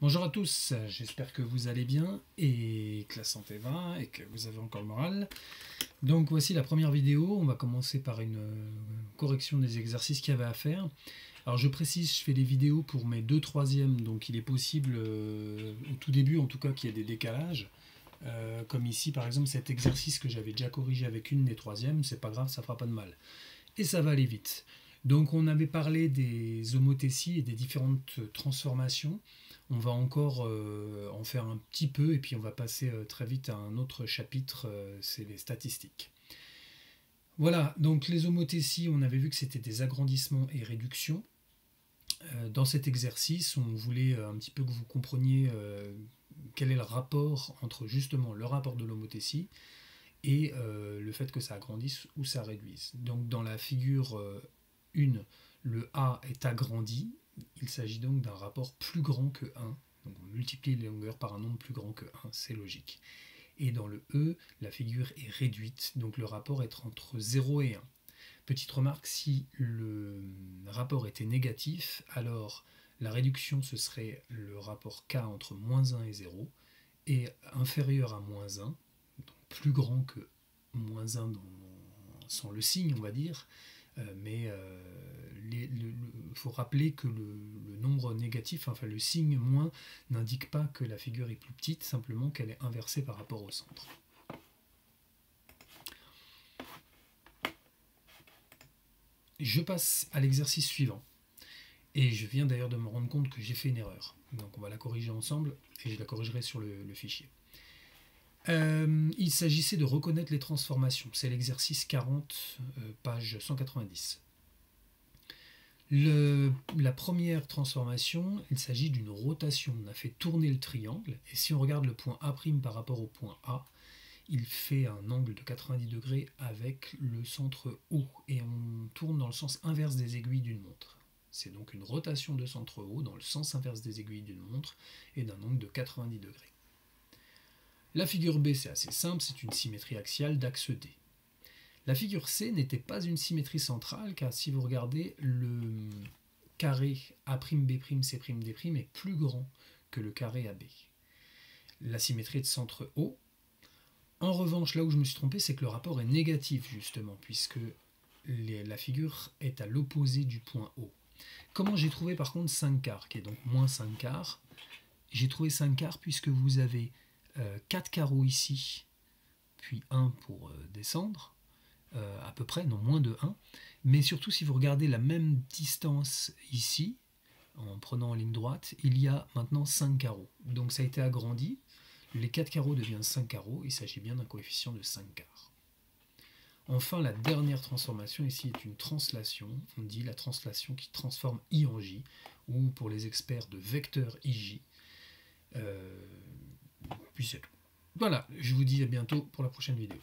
Bonjour à tous, j'espère que vous allez bien et que la santé va et que vous avez encore le moral. Donc voici la première vidéo, on va commencer par une correction des exercices qu'il y avait à faire. Alors je précise, je fais des vidéos pour mes 2 troisièmes, donc il est possible au tout début en tout cas qu'il y ait des décalages. Comme ici par exemple cet exercice que j'avais déjà corrigé avec une des troisièmes, c'est pas grave, ça fera pas de mal. Et ça va aller vite. Donc on avait parlé des homothéties et des différentes transformations. On va encore en faire un petit peu et puis on va passer très vite à un autre chapitre, c'est les statistiques. Voilà, donc les homothéties, on avait vu que c'était des agrandissements et réductions. Dans cet exercice, on voulait un petit peu que vous compreniez quel est le rapport entre justement le rapport de l'homothétie et le fait que ça agrandisse ou ça réduise. Donc dans la figure 1, le A est agrandi, il s'agit donc d'un rapport plus grand que 1. Donc on multiplie les longueurs par un nombre plus grand que 1, c'est logique. Et dans le E, la figure est réduite, donc le rapport est entre 0 et 1. Petite remarque, si le rapport était négatif, alors la réduction ce serait le rapport K entre moins 1 et 0, et inférieur à moins 1, donc plus grand que moins 1 sans le signe, on va dire, mais il faut rappeler que le nombre négatif, enfin le signe moins, n'indique pas que la figure est plus petite, simplement qu'elle est inversée par rapport au centre. Je passe à l'exercice suivant. Et je viens d'ailleurs de me rendre compte que j'ai fait une erreur. Donc on va la corriger ensemble et je la corrigerai sur le fichier. Il s'agissait de reconnaître les transformations. C'est l'exercice 40, page 190. La première transformation, il s'agit d'une rotation. On a fait tourner le triangle, et si on regarde le point A' par rapport au point A, il fait un angle de 90 degrés avec le centre O, et on tourne dans le sens inverse des aiguilles d'une montre. C'est donc une rotation de centre O dans le sens inverse des aiguilles d'une montre, et d'un angle de 90 degrés. La figure B, c'est assez simple, c'est une symétrie axiale d'axe D. La figure C n'était pas une symétrie centrale, car si vous regardez, le carré A'B', C'D' est plus grand que le carré AB. La symétrie est de centre O. En revanche, là où je me suis trompé, c'est que le rapport est négatif, justement, puisque la figure est à l'opposé du point O. Comment j'ai trouvé par contre 5 quarts, qui est donc moins 5 quarts? J'ai trouvé 5 quarts puisque vous avez 4 carreaux ici, puis 1 pour descendre, à peu près, non moins de 1, mais surtout si vous regardez la même distance ici, en prenant en ligne droite, il y a maintenant 5 carreaux. Donc ça a été agrandi, les 4 carreaux deviennent 5 carreaux, il s'agit bien d'un coefficient de 5 quarts. Enfin, la dernière transformation ici est une translation, on dit la translation qui transforme I en J, ou pour les experts de vecteur IJ. Puis c'est tout. Voilà, je vous dis à bientôt pour la prochaine vidéo.